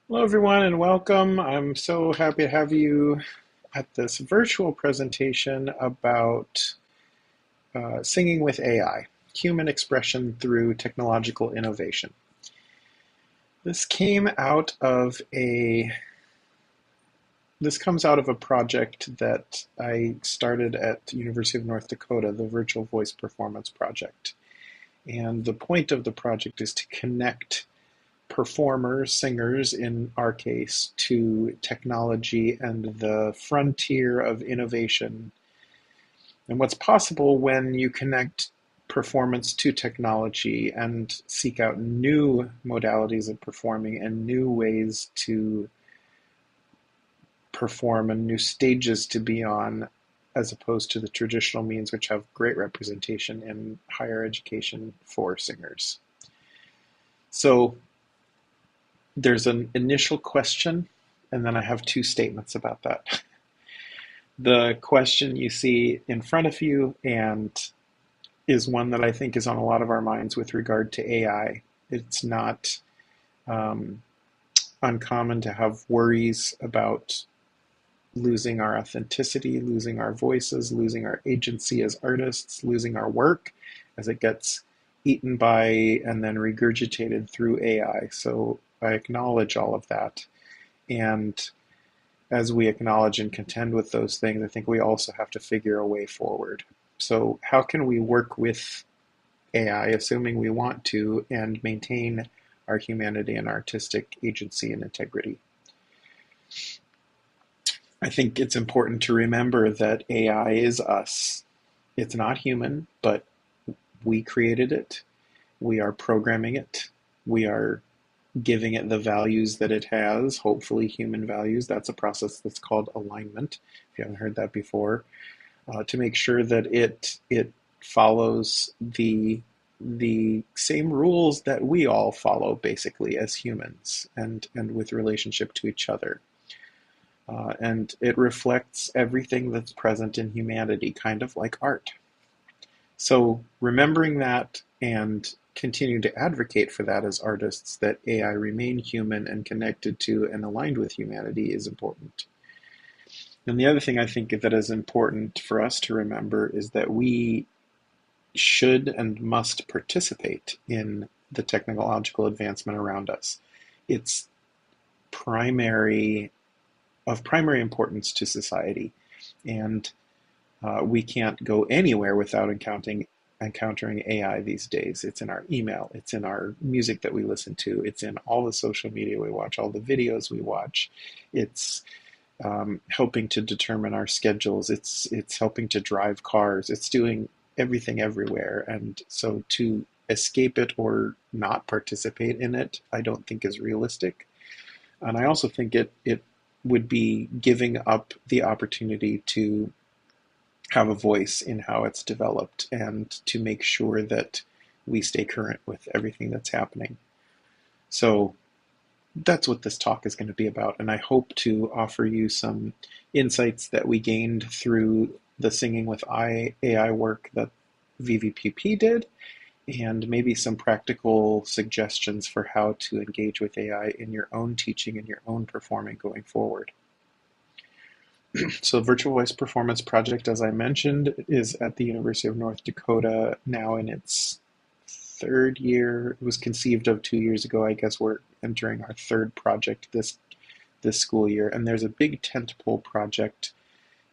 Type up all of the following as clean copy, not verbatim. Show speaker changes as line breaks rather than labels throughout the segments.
Hello, everyone, and welcome. I'm so happy to have you at this virtual presentation about singing with AI, human expression through technological innovation. This came out of a this comes out of a project that I started at the University of North Dakota, the Virtual Voice Performance Project. And the point of the project is to connect performers, singers in our case, to technology and the frontier of innovation and what's possible when you connect performance to technology and seek out new modalities of performing and new ways to perform and new stages to be on as opposed to the traditional means which have great representation in higher education for singers. So there's an initial question, and then I have two statements about that. The question you see in front of you and is one that I think is on a lot of our minds with regard to AI. It's not um, uncommon to have worries about losing our authenticity, losing our voices, losing our agency as artists, losing our work as it gets eaten by and then regurgitated through AI. So I acknowledge all of that. And as we acknowledge and contend with those things, I think we also have to figure a way forward. So, how can we work with AI, assuming we want to, and maintain our humanity and artistic agency and integrity? I think it's important to remember that AI is us. It's not human, but we created it. We are programming it. We are giving it the values that it has, hopefully human values. That's a process that's called alignment, if you haven't heard that before, to make sure that it follows the same rules that we all follow basically as humans and with relationship to each other. And it reflects everything that's present in humanity, kind of like art. So remembering that and continue to advocate for that as artists, that AI remain human and connected to and aligned with humanity is important. And the other thing I think that is important for us to remember is that we should and must participate in the technological advancement around us. It's primary of primary importance to society, and we can't go anywhere without encountering AI these days. It's in our email, it's in our music that we listen to, it's in all the social media we watch, all the videos we watch. It's helping to determine our schedules. It's helping to drive cars. It's doing everything everywhere. And so to escape it or not participate in it, I don't think is realistic. And I also think it would be giving up the opportunity to have a voice in how it's developed and to make sure that we stay current with everything that's happening. So that's what this talk is going to be about. And I hope to offer you some insights that we gained through the Singing with AI work that VVPP did, and maybe some practical suggestions for how to engage with AI in your own teaching and your own performing going forward. So, Virtual Voice Performance Project, as I mentioned, is at the University of North Dakota now in its third year. It was conceived of 2 years ago. I guess we're entering our third project this school year. And there's a big tentpole project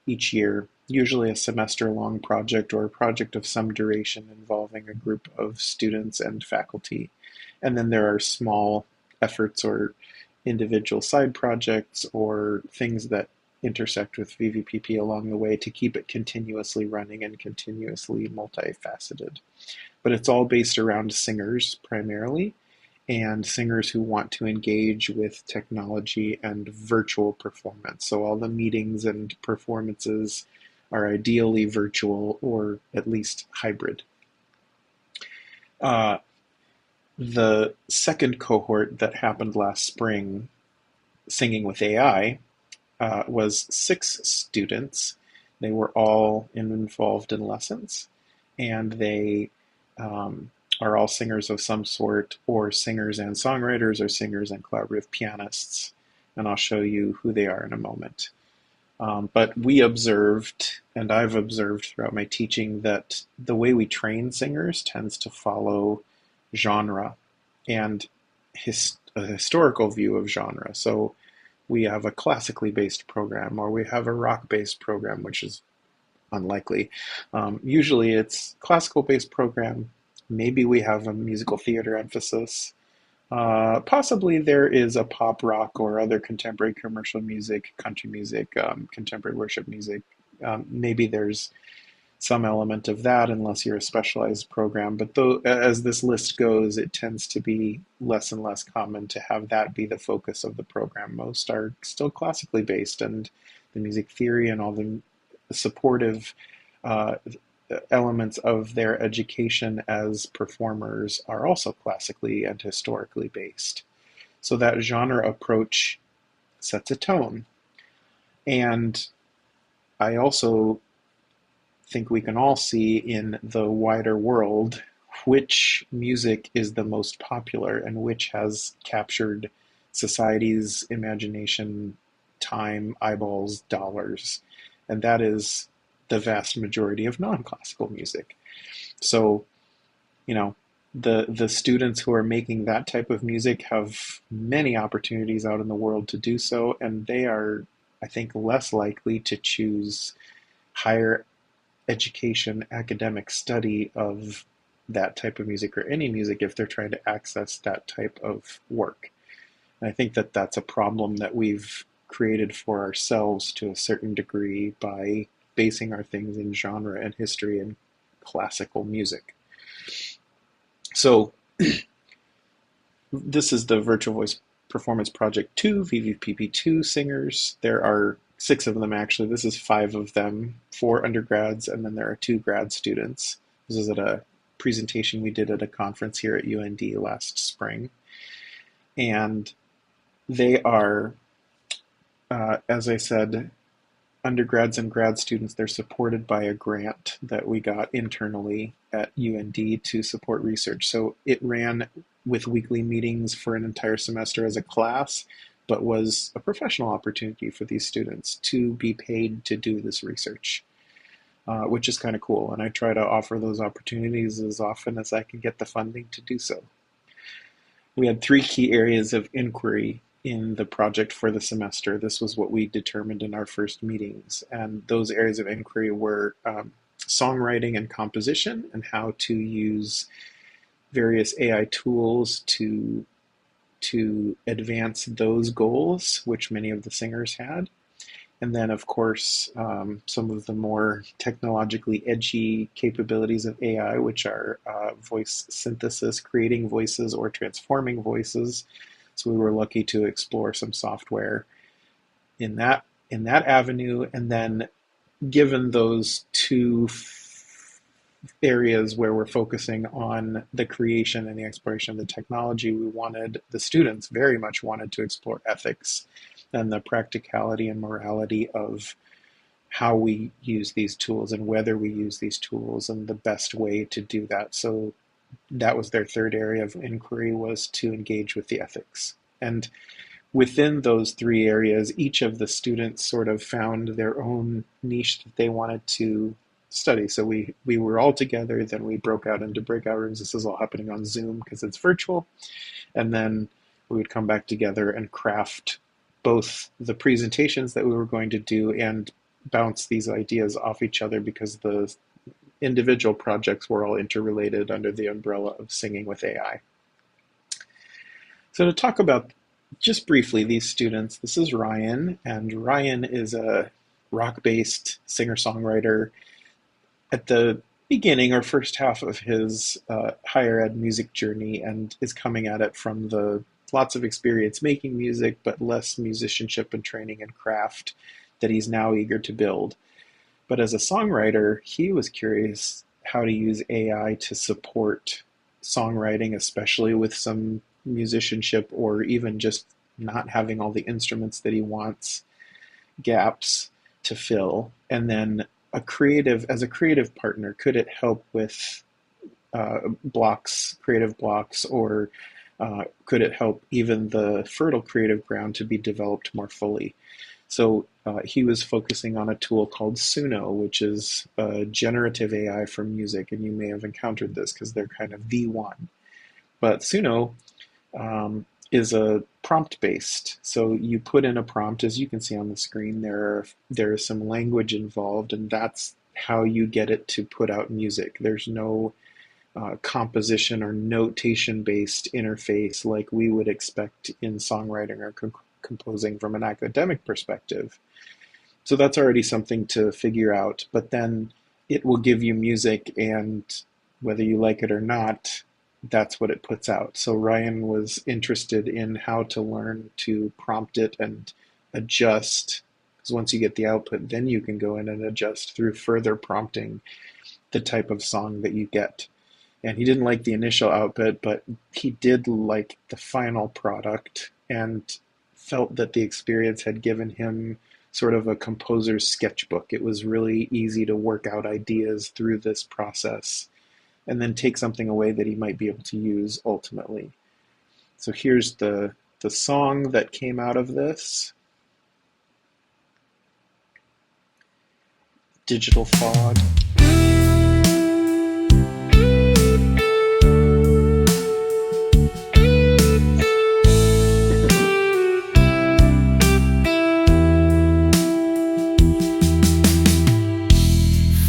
each year, usually a semester-long project or a project of some duration involving a group of students and faculty. And then there are small efforts or individual side projects or things that intersect with VVPP along the way to keep it continuously running and continuously multifaceted. But it's all based around singers primarily, and singers who want to engage with technology and virtual performance. So all the meetings and performances are ideally virtual or at least hybrid. Uh, the second cohort that happened last spring, Singing with AI, was 6 students. They were all involved in lessons, and they are all singers of some sort, or singers and songwriters, or singers and collaborative pianists. And I'll show you who they are in a moment. But we observed, and I've observed throughout my teaching, that the way we train singers tends to follow genre and a historical view of genre. So we have a classically based program, or we have a rock based program, which is unlikely. Usually it's classical based program. Maybe we have a musical theater emphasis. Possibly there is a pop rock or other contemporary commercial music, country music, contemporary worship music. Maybe there's some element of that, unless you're a specialized program. But though, as this list goes, it tends to be less and less common to have that be the focus of the program. Most are still classically based, and the music theory and all the supportive uh, elements of their education as performers are also classically and historically based. So that genre approach sets a tone. And I also think we can all see in the wider world which music is the most popular and which has captured society's imagination, time, eyeballs, dollars. And that is the vast majority of non-classical music. So, you know, the students who are making that type of music have many opportunities out in the world to do so, and they are, I think, less likely to choose higher education, academic study of that type of music, or any music, if they're trying to access that type of work. And I think that that's a problem that we've created for ourselves to a certain degree by basing our things in genre and history and classical music. So this is the Virtual Voice Performance Project 2, VVPP2 singers. There are 6 of them actually. This is 5 of them, 4 undergrads, and then there are 2 grad students. This is at a presentation we did at a conference here at UND last spring. And they are, as I said, undergrads and grad students. They're supported by a grant that we got internally at UND to support research. So it ran with weekly meetings for an entire semester as a class, but was a professional opportunity for these students to be paid to do this research, which is kind of cool. And I try to offer those opportunities as often as I can get the funding to do so. We had 3 key areas of inquiry in the project for the semester. This was what we determined in our first meetings. And those areas of inquiry were songwriting and composition, and how to use various AI tools to advance those goals, which many of the singers had. And then, of course, some of the more technologically edgy capabilities of AI, which are voice synthesis, creating voices or transforming voices. So we were lucky to explore some software in that avenue. And then, given those 2 areas where we're focusing on the creation and the exploration of the technology, the students very much wanted to explore ethics and the practicality and morality of how we use these tools and whether we use these tools and the best way to do that. So that was their 3rd area of inquiry, was to engage with the ethics. And within those 3 areas, each of the students sort of found their own niche that they wanted to study. So we were all together, then we broke out into breakout rooms. This is all happening on Zoom because it's virtual. And then we would come back together and craft both the presentations that we were going to do and bounce these ideas off each other, because the individual projects were all interrelated under the umbrella of Singing with AI. So to talk about just briefly these students, this is Ryan, and Ryan is a rock-based singer-songwriter at the beginning or first half of his higher ed music journey, and is coming at it from the lots of experience making music, but less musicianship and training and craft that he's now eager to build. But as a songwriter, he was curious how to use AI to support songwriting, especially with some musicianship or even just not having all the instruments that he wants, gaps to fill. And then as a creative partner, could it help with blocks, creative blocks, or could it help even the fertile creative ground to be developed more fully? So he was focusing on a tool called Suno, which is a generative AI for music, and you may have encountered this because they're kind of the one. But Suno is a prompt based. So you put in a prompt, as you can see on the screen. There is some language involved, and that's how you get it to put out music. There's no composition or notation based interface like we would expect in songwriting or composing from an academic perspective. So that's already something to figure out. But then it will give you music, and whether you like it or not, that's what it puts out. So Ryan was interested in how to learn to prompt it and adjust. Because once you get the output, then you can go in and adjust through further prompting the type of song that you get. And he didn't like the initial output, but he did like the final product and felt that the experience had given him sort of a composer's sketchbook. It was really easy to work out ideas through this process and then take something away that he might be able to use ultimately. So here's the song that came out of this. Digital Fog.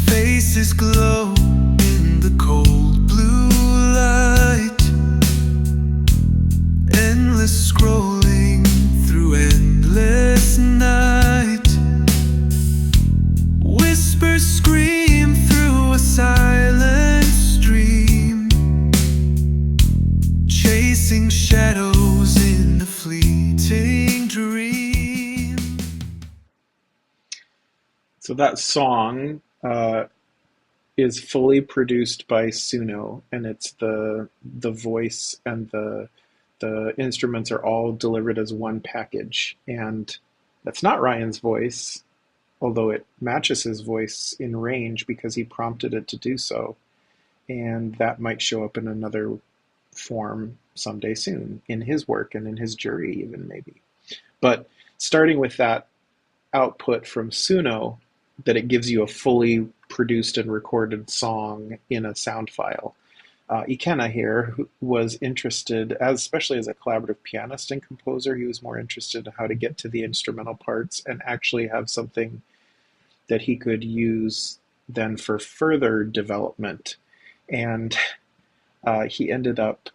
Faces glow in the cold blue light, endless scrolling through endless night. Whispers scream through a silent stream, chasing shadows in a fleeting dream.
So that song is fully produced by Suno, and it's the voice and the instruments are all delivered as one package. And that's not Ryan's voice, although it matches his voice in range because he prompted it to do so. And that might show up in another form someday soon in his work and in his jury, even maybe. But starting with that output from Suno, that it gives you a fully produced and recorded song in a sound file. Ikenna here was interested, especially as a collaborative pianist and composer, he was more interested in how to get to the instrumental parts and actually have something that he could use then for further development. And he ended up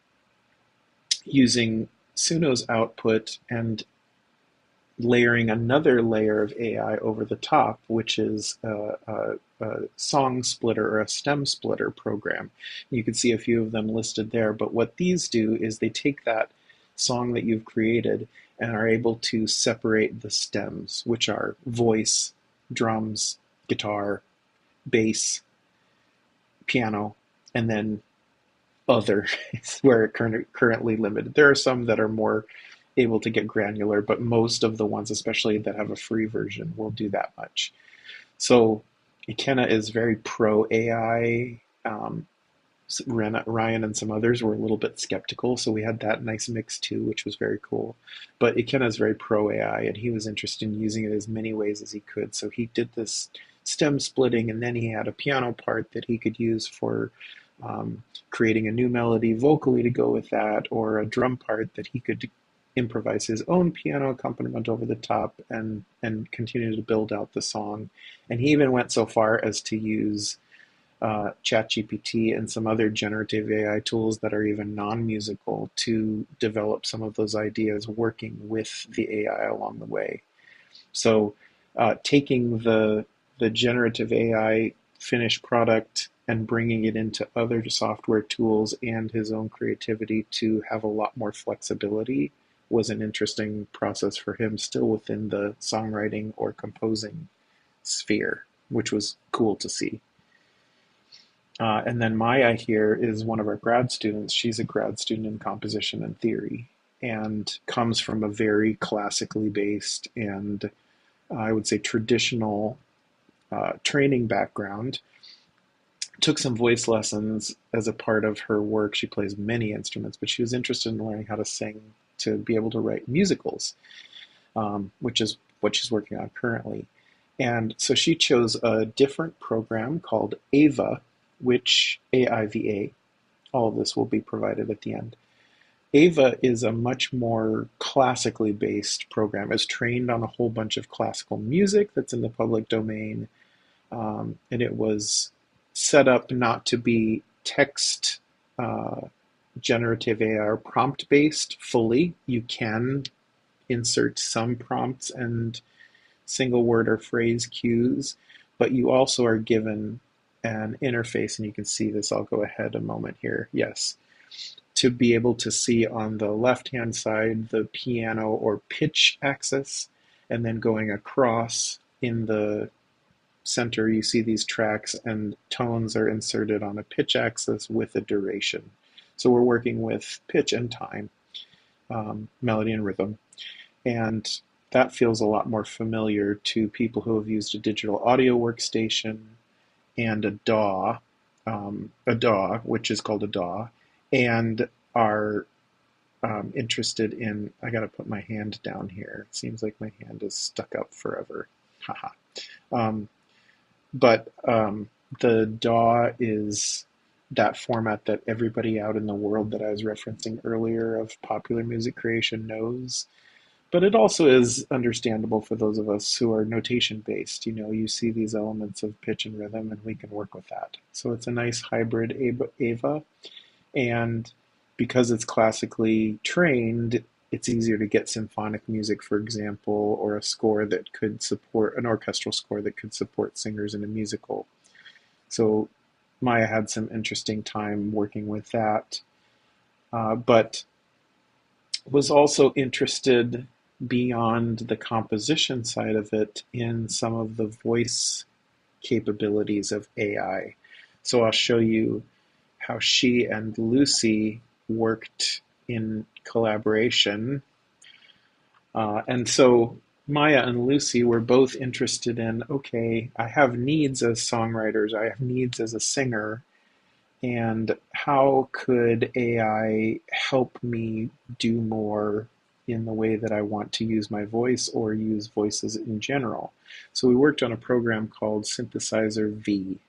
using Suno's output and layering another layer of AI over the top, which is a song splitter or a stem splitter program. You can see a few of them listed there, but what these do is they take that song that you've created and are able to separate the stems, which are voice, drums, guitar, bass, piano, and then other is where it currently limited. There are some that are more able to get granular, but most of the ones, especially that have a free version, will do that much. So Ikenna is very pro AI. Ryan and some others were a little bit skeptical, so we had that nice mix too, which was very cool. But Ikenna is very pro AI, and he was interested in using it as many ways as he could. So he did this stem splitting, and then he had a piano part that he could use for creating a new melody vocally to go with that, or a drum part that he could improvise his own piano accompaniment over the top and continue to build out the song. And he even went so far as to use ChatGPT and some other generative AI tools that are even non-musical to develop some of those ideas working with the AI along the way. So taking the generative AI finished product and bringing it into other software tools and his own creativity to have a lot more flexibility was an interesting process for him, still within the songwriting or composing sphere, which was cool to see. And then Maya here is one of our grad students. She's a grad student in composition and theory and comes from a very classically based and I would say traditional training background. took some voice lessons as a part of her work. She plays many instruments, but she was interested in learning how to sing to be able to write musicals, which is what she's working on currently. And so she chose a different program called AVA, which AIVA, all of this will be provided at the end. AVA is a much more classically based program. It's trained on a whole bunch of classical music that's in the public domain, and it was set up not to be text generative AI or prompt based fully. You can insert some prompts and single word or phrase cues, but you also are given an interface, and you can see this. I'll go ahead a moment here. Yes. To be able to see on the left-hand side the piano or pitch axis, and then going across in the center, you see these tracks, and tones are inserted on a pitch axis with a duration. So we're working with pitch and time, melody and rhythm. And that feels a lot more familiar to people who have used a digital audio workstation and a DAW, which is called a DAW, and are interested in. I got to put my hand down here. It seems like my hand is stuck up forever. Haha. But the DAW is that format that everybody out in the world that I was referencing earlier of popular music creation knows. But it also is understandable for those of us who are notation based. You know, you see these elements of pitch and rhythm, and we can work with that. So it's a nice hybrid AVA. And because it's classically trained, it's easier to get symphonic music, for example, or a score that could support an orchestral score that could support singers in a musical. So Maya had some interesting time working with that, but was also interested beyond the composition side of it in some of the voice capabilities of AI. So I'll show you how she and Lucy worked in collaboration. And so Maya and Lucy were both interested in, okay, I have needs as songwriters, I have needs as a singer, and how could AI help me do more in the way that I want to use my voice or use voices in general? So we worked on a program called Synthesizer V,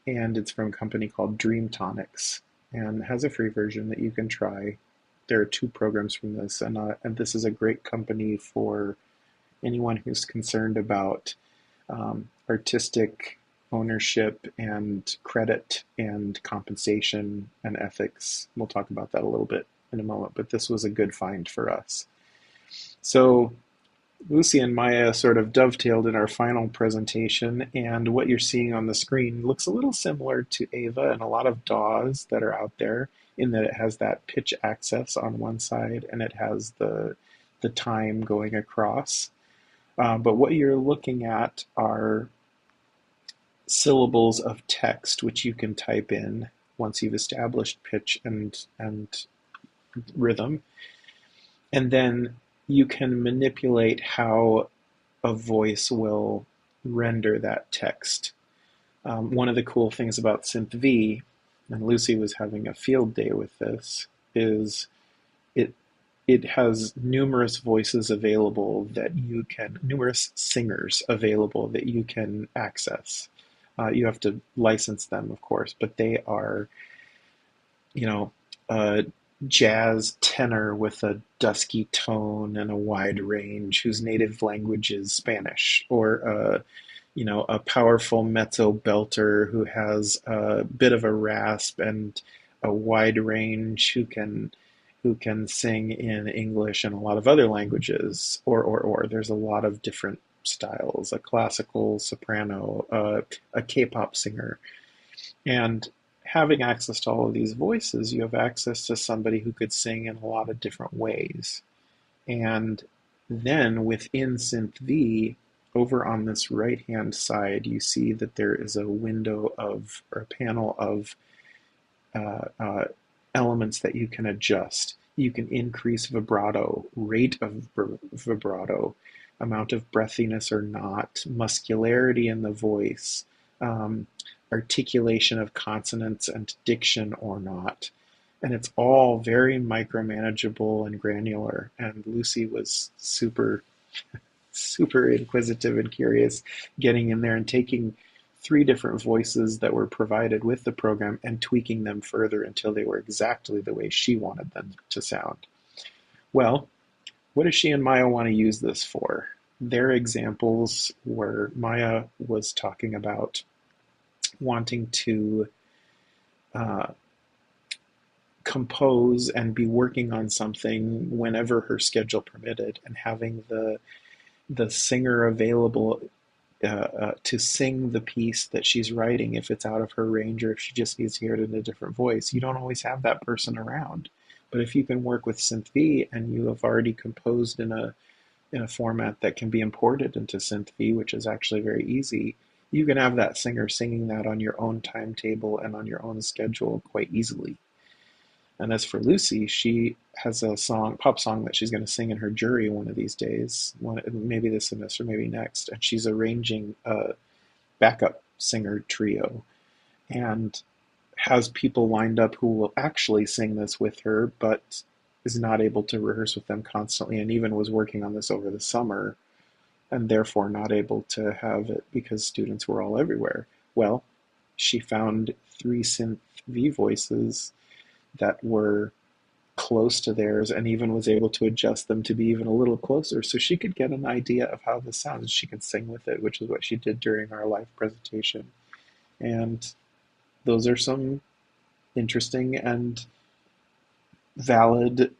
and it's from a company called Dreamtonics, and has a free version that you can try. There are two programs from this, and this is a great company for anyone who's concerned about artistic ownership and credit and compensation and ethics. We'll talk about that a little bit in a moment, but this was a good find for us. So Lucy and Maya sort of dovetailed in our final presentation, and what you're seeing on the screen looks a little similar to Ava and a lot of DAWs that are out there, in that it has that pitch access on one side and it has the time going across. But what you're looking at are syllables of text, which you can type in once you've established pitch and rhythm. And then you can manipulate how a voice will render that text. One of the cool things about SynthV, and Lucy was having a field day with this, is it has numerous voices available that you can, numerous singers available that you can access. You have to license them, of course, but they are, a jazz tenor with a dusky tone and a wide range whose native language is Spanish, or a powerful mezzo belter who has a bit of a rasp and a wide range who can sing in English and a lot of other languages, or there's a lot of different styles, a classical soprano, a K-pop singer. And having access to all of these voices, you have access to somebody who could sing in a lot of different ways. And then within SynthV, over on this right-hand side, you see that there is a window of, or a panel of elements that you can adjust. You can increase vibrato, rate of vibrato, amount of breathiness or not, muscularity in the voice, articulation of consonants and diction or not. And it's all very micromanageable and granular. And Lucy was super inquisitive and curious, getting in there and taking three different voices that were provided with the program and tweaking them further until they were exactly the way she wanted them to sound. Well, what does she and Maya want to use this for? Their examples were Maya was talking about wanting to uh, compose and be working on something whenever her schedule permitted, and having the singer available to sing the piece that she's writing if it's out of her range or if she just needs to hear it in a different voice. You don't always have that person around. But if you can work with SynthV and you have already composed in a format that can be imported into SynthV, which is actually very easy, you can have that singer singing that on your own timetable and on your own schedule quite easily. And as for Lucy, she has a pop song that she's going to sing in her jury one of these days, maybe this semester, maybe next. And she's arranging a backup singer trio and has people lined up who will actually sing this with her, but is not able to rehearse with them constantly, and even was working on this over the summer and therefore not able to have it because students were all everywhere. Well, she found three synth V voices that were close to theirs and even was able to adjust them to be even a little closer so she could get an idea of how this sounds. She could sing with it, which is what she did during our live presentation. And those are some interesting and valid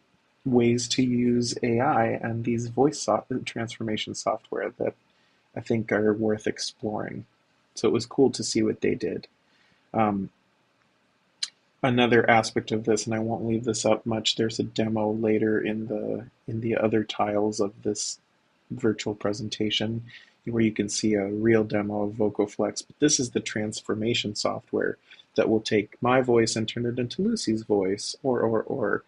ways to use AI and these transformation software that I think are worth exploring. So it was cool to see what they did. Um, Another aspect of this, and I won't leave this up much, there's a demo later in the other tiles of this virtual presentation where you can see a real demo of VocalFlex. But this is the transformation software that will take my voice and turn it into Lucy's voice, or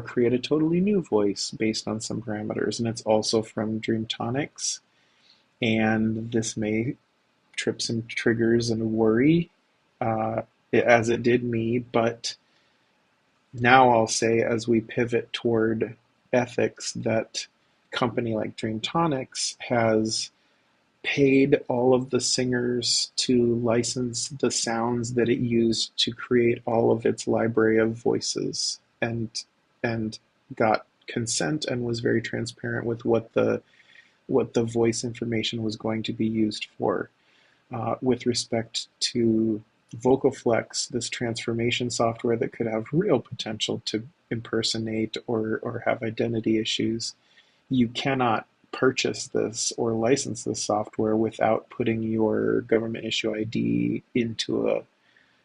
create a totally new voice based on some parameters. And it's also from Dreamtonics. And this may trip some triggers and worry, uh, as it did me, but now I'll say, as we pivot toward ethics, that company like Dreamtonics has paid all of the singers to license the sounds that it used to create all of its library of voices, and got consent and was very transparent with what the voice information was going to be used for. With respect to VocalFlex, this transformation software that could have real potential to impersonate or have identity issues, you cannot purchase this or license this software without putting your government issue ID into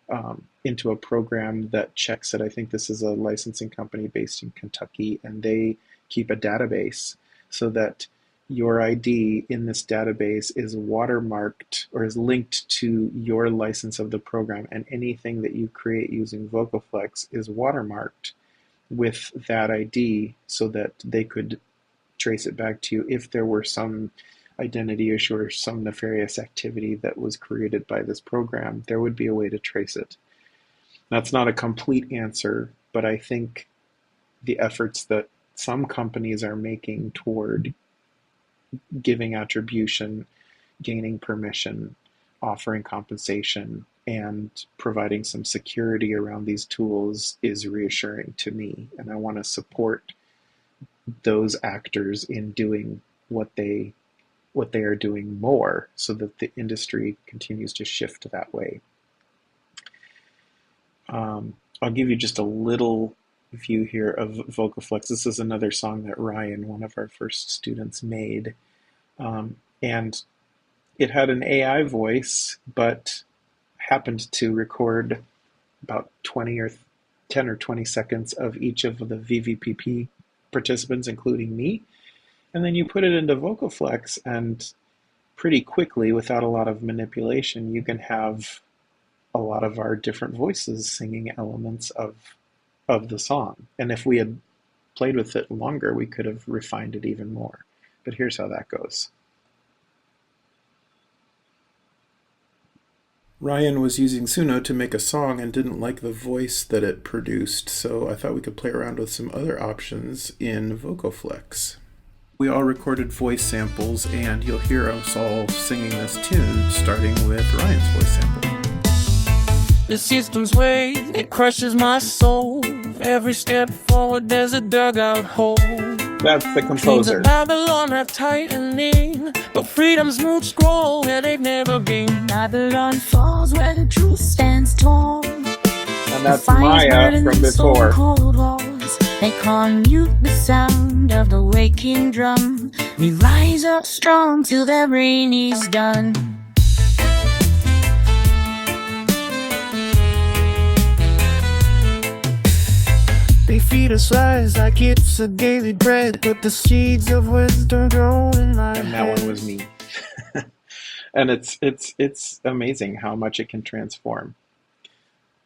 a program that checks it. I think this is a licensing company based in Kentucky, and they keep a database so that your ID in this database is watermarked or is linked to your license of the program, and anything that you create using VocalFlex is watermarked with that ID so that they could trace it back to you if there were some identity issue or some nefarious activity that was created by this program. There would be a way to trace it. That's not a complete answer, but I think the efforts that some companies are making toward giving attribution, gaining permission, offering compensation, and providing some security around these tools is reassuring to me. And I want to support those actors in doing what they are doing more so that the industry continues to shift that way. I'll give you just a little view here of VocalFlex. This is another song that Ryan, one of our first students, made. And it had an AI voice, but happened to record about 10 or 20 seconds of each of the VVPP participants, including me. And then you put it into VocalFlex, and pretty quickly, without a lot of manipulation, you can have a lot of our different voices singing elements of the song. And if we had played with it longer, we could have refined it even more. But here's how that goes. Ryan was using Suno to make a song and didn't like the voice that it produced, so I thought we could play around with some other options in VocalFlex. We all recorded voice samples, and you'll hear us all singing this tune, starting with Ryan's voice sample.
The system's way, it crushes my soul. Every step forward, there's a dugout hole.
That's the
Chains of
composer.
Babylon are tightening, but freedom's smooth scroll where they've never been. Babylon falls where the truth stands tall.
And that's Maya from before.
Cold walls. They can't mute the sound of the waking drum. We rise up strong till their reign is done. They feed us lies like it's a daily bread, but the seeds of wisdom grow in my
And that one was me. And it's amazing how much it can transform.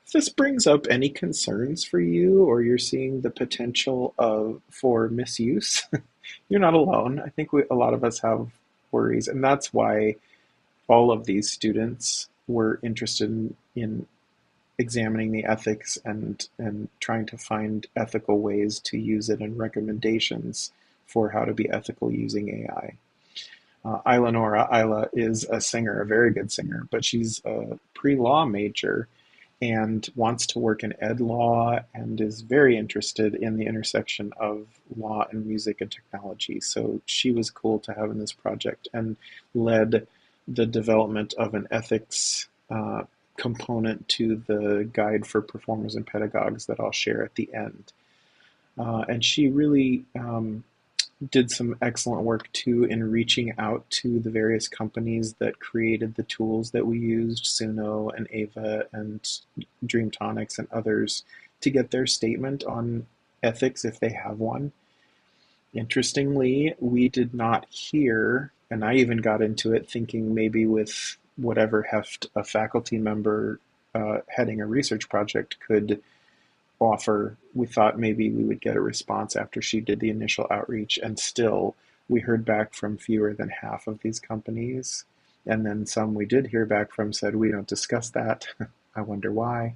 If this brings up any concerns for you, or you're seeing the potential for misuse, you're not alone. I think a lot of us have worries, and that's why all of these students were interested in examining the ethics and trying to find ethical ways to use it and recommendations for how to be ethical using AI. Isla is a singer, a very good singer, but she's a pre-law major and wants to work in ed law and is very interested in the intersection of law and music and technology. So she was cool to have in this project and led the development of an ethics component to the guide for performers and pedagogues that I'll share at the end. And she really did some excellent work too in reaching out to the various companies that created the tools that we used, Suno and Ava and Dreamtonics and others, to get their statement on ethics if they have one. Interestingly, we did not hear, and I even got into it thinking maybe with whatever heft a faculty member heading a research project could offer, we thought maybe we would get a response after she did the initial outreach, and still we heard back from fewer than half of these companies. And then some we did hear back from said, we don't discuss that. I wonder why.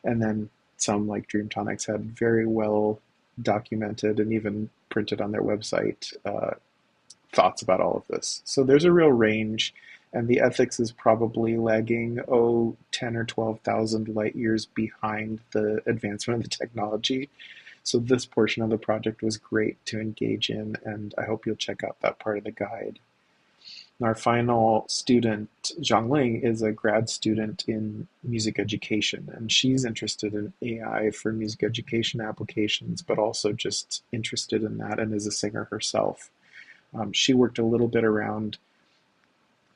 And then some, like Dreamtonics, had very well documented and even printed on their website thoughts about all of this. So there's a real range, and the ethics is probably lagging, 10 or 12,000 light years behind the advancement of the technology. So this portion of the project was great to engage in, and I hope you'll check out that part of the guide. Our final student, Zhangling, is a grad student in music education, and she's interested in AI for music education applications, but also just interested in that and is a singer herself. She worked a little bit around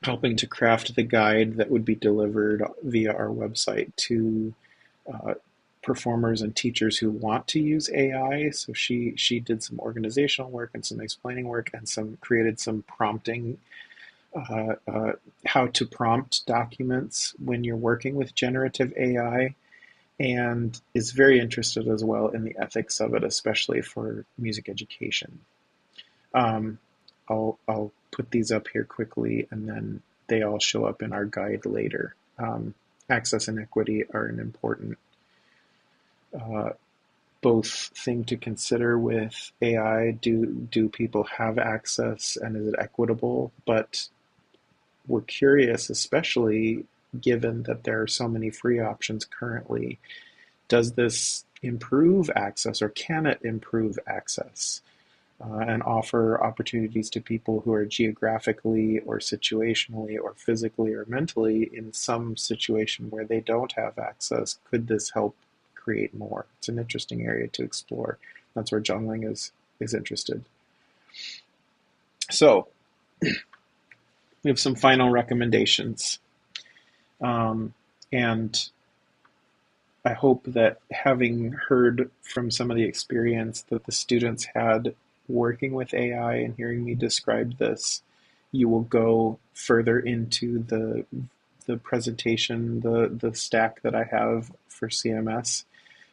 helping to craft the guide that would be delivered via our website to performers and teachers who want to use AI. So she did some organizational work and some explaining work and created some prompting, how to prompt documents when you're working with generative AI, and is very interested as well in the ethics of it, especially for music education. I'll put these up here quickly, and then they all show up in our guide later. Access and equity are an important both thing to consider with AI. Do people have access, and is it equitable? But we're curious, especially given that there are so many free options currently, does this improve access, or can it improve access? And offer opportunities to people who are geographically or situationally or physically or mentally in some situation where they don't have access. Could this help create more? It's an interesting area to explore. That's where Zhangling is interested. So we have some final recommendations. And I hope that, having heard from some of the experience that the students had working with AI and hearing me describe this, you will go further into the presentation, the stack that I have for CMS,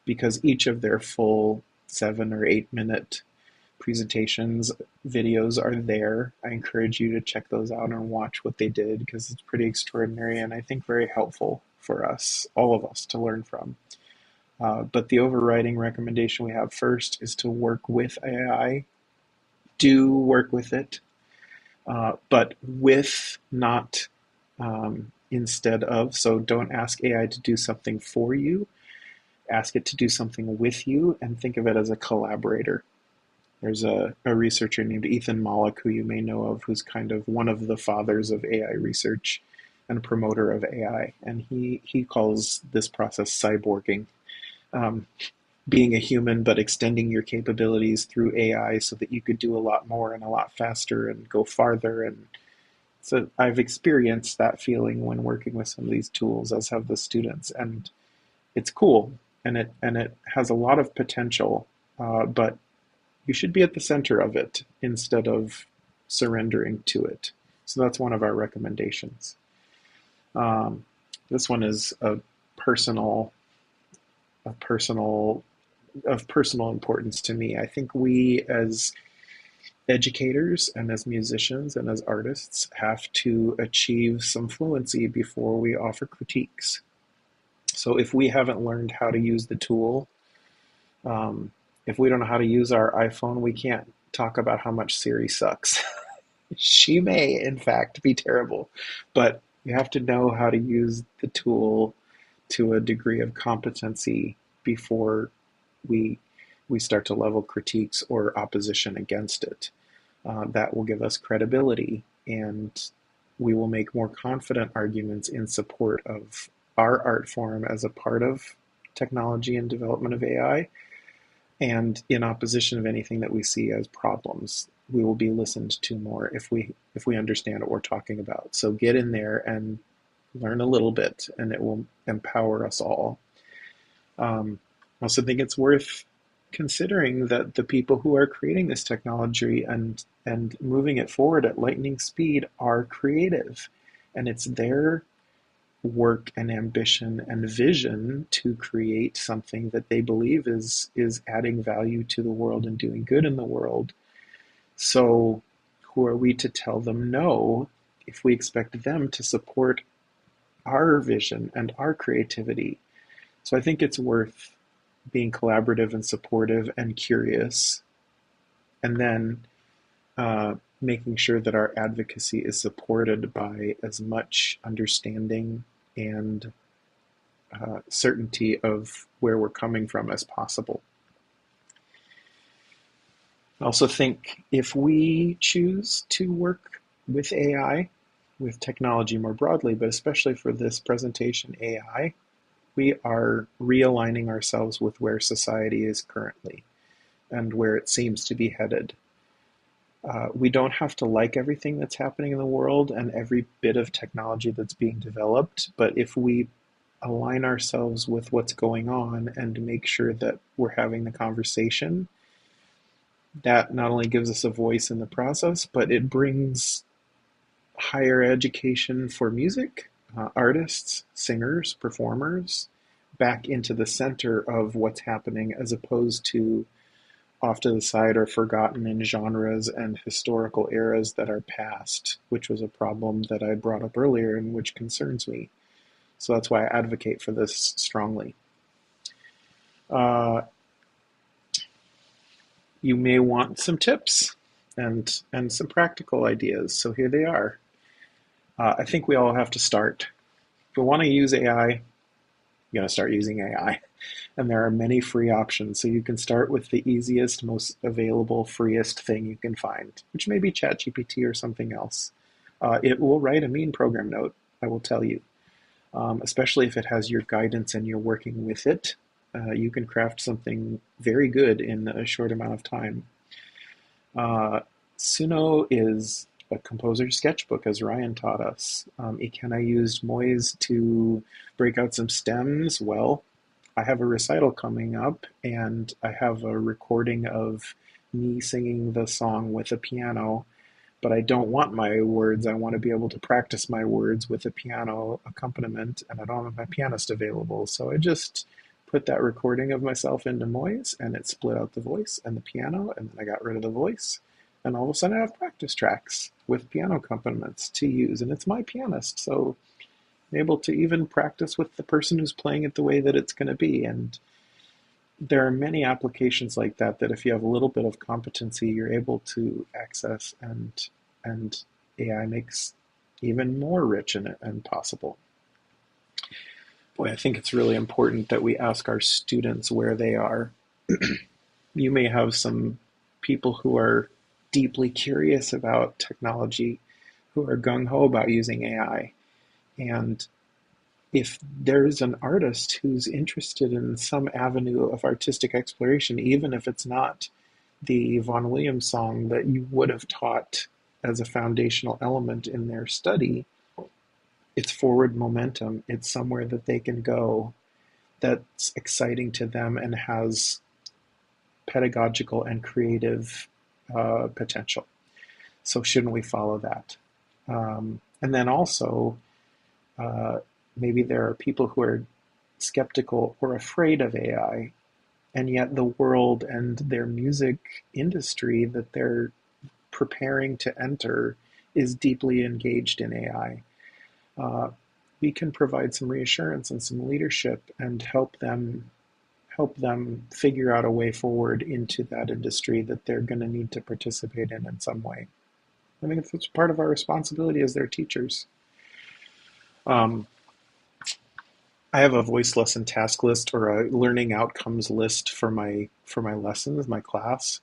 because each of their full 7 or 8 minute presentations videos are there. I encourage you to check those out and watch what they did, because it's pretty extraordinary and I think very helpful for us, all of us, to learn from. But the overriding recommendation we have first is to work with AI. Do work with it, but with, not instead of. So don't ask AI to do something for you. Ask it to do something with you and think of it as a collaborator. There's a researcher named Ethan Mollick, who you may know of, who's kind of one of the fathers of AI research and a promoter of AI. And he calls this process cyborging, um, being a human, but extending your capabilities through AI so that you could do a lot more and a lot faster and go farther. And so I've experienced that feeling when working with some of these tools, as have the students. And it's cool, and it has a lot of potential, but you should be at the center of it instead of surrendering to it. So that's one of our recommendations. Um, this one is a personal of personal importance to me. I think we as educators and as musicians and as artists have to achieve some fluency before we offer critiques. So if we haven't learned how to use the tool, um, if we don't know how to use our iPhone, we can't talk about how much Siri sucks. She may, in fact, be terrible, but you have to know how to use the tool to a degree of competency before we we start to level critiques or opposition against it. That will give us credibility, and we will make more confident arguments in support of our art form as a part of technology and development of AI, and in opposition of anything that we see as problems. We will be listened to more if we understand what we're talking about. So get in there and learn a little bit, and it will empower us all. I also think it's worth considering that the people who are creating this technology and moving it forward at lightning speed are creative, and it's their work and ambition and vision to create something that they believe is adding value to the world and doing good in the world. So who are we to tell them no if we expect them to support our vision and our creativity? So I think it's worth being collaborative and supportive and curious, and then making sure that our advocacy is supported by as much understanding and certainty of where we're coming from as possible. I also think if we choose to work with AI, with technology more broadly, but especially for this presentation, AI, we are realigning ourselves with where society is currently and where it seems to be headed. We don't have to like everything that's happening in the world and every bit of technology that's being developed, but if we align ourselves with what's going on and make sure that we're having the conversation, that not only gives us a voice in the process, but it brings higher education for music, artists, singers, performers, back into the center of what's happening, as opposed to off to the side or forgotten in genres and historical eras that are past, which was a problem that I brought up earlier and which concerns me. So that's why I advocate for this strongly. Uh, you may want some tips and some practical ideas. So here they are. I think we all have to start. If we want to use AI, you got to start using AI. And there are many free options. So you can start with the easiest, most available, freest thing you can find, which may be ChatGPT or something else. It will write a mean program note, I will tell you. Especially if it has your guidance and you're working with it, you can craft something very good in a short amount of time. Suno is a composer's sketchbook, as Ryan taught us. Can I use Moise to break out some stems? Well, I have a recital coming up, and I have a recording of me singing the song with a piano, but I don't want my words. I want to be able to practice my words with a piano accompaniment, and I don't have my pianist available. So I just put that recording of myself into Moise, and it split out the voice and the piano, and then I got rid of the voice. And all of a sudden I have practice tracks with piano accompaniments to use, and it's my pianist. So able to even practice with the person who's playing it the way that it's going to be. And there are many applications like that that if you have a little bit of competency, you're able to access, and AI makes even more rich and possible. Boy, I think it's really important that we ask our students where they are. You may have some people who are deeply curious about technology, who are gung ho about using AI. And if there's an artist who's interested in some avenue of artistic exploration, even if it's not the Vaughan Williams song that you would have taught as a foundational element in their study, it's forward momentum. It's somewhere that they can go that's exciting to them and has pedagogical and creative potential. So shouldn't we follow that? And then also, uh, maybe there are people who are skeptical or afraid of AI, and yet the world and their music industry that they're preparing to enter is deeply engaged in AI. Uh, we can provide some reassurance and some leadership and help them figure out a way forward into that industry that they're going to need to participate in some way. I think it's part of our responsibility as their teachers. Um, I have a voice lesson task list or a learning outcomes list for my lessons, my class,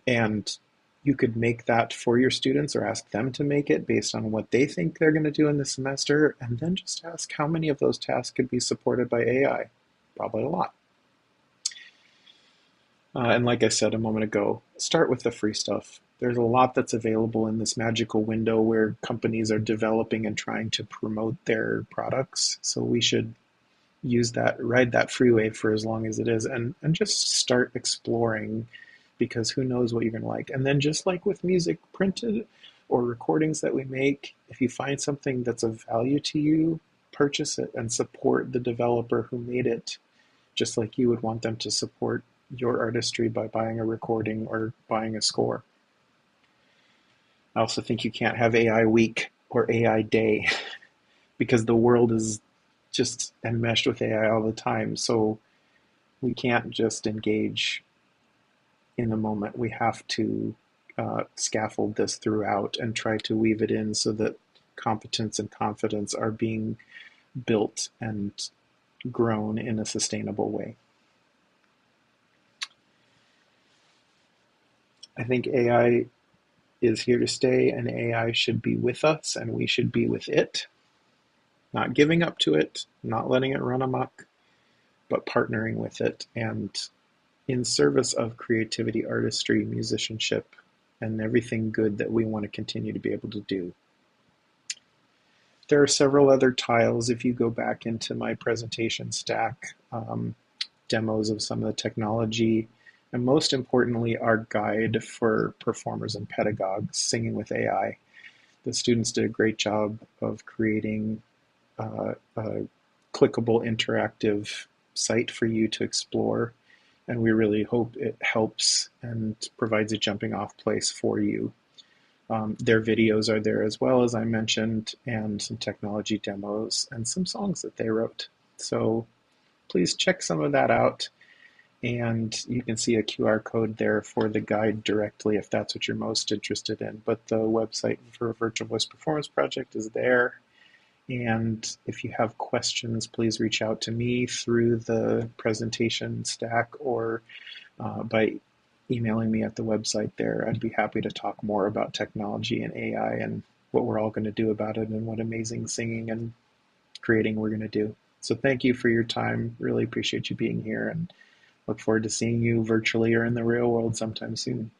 and you could make that for your students or ask them to make it based on what they think they're going to do in the semester, and then just ask how many of those tasks could be supported by AI. Probably a lot. And like I said a moment ago, start with the free stuff. There's a lot that's available in this magical window where companies are developing and trying to promote their products. So we should use that, ride that free wave for as long as it is, and just start exploring, because who knows what you're going to like. And then just like with music printed or recordings that we make, if you find something that's of value to you, purchase it and support the developer who made it, just like you would want them to support your artistry by buying a recording or buying a score. I also think you can't have AI week or AI day because the world is just enmeshed with AI all the time. So we can't just engage in the moment. We have to scaffold this throughout and try to weave it in so that competence and confidence are being built and grown in a sustainable way. I think AI is here to stay, and AI should be with us, and we should be with it, not giving up to it, not letting it run amok, but partnering with it and in service of creativity, artistry, musicianship, and everything good that we want to continue to be able to do. There are several other tiles if you go back into my presentation stack, demos of some of the technology, and most importantly, our guide for performers and pedagogues, Singing with AI. The students did a great job of creating a clickable, interactive site for you to explore, and we really hope it helps and provides a jumping off place for you. Their videos are there as well, as I mentioned, and some technology demos and some songs that they wrote. So please check some of that out. And you can see a QR code there for the guide directly if that's what you're most interested in. But the website for Virtual Voice Performance Project is there. And if you have questions, please reach out to me through the presentation stack or by emailing me at the website there. I'd be happy to talk more about technology and AI and what we're all going to do about it and what amazing singing and creating we're going to do. So thank you for your time. Really appreciate you being here, and look forward to seeing you virtually or in the real world sometime soon.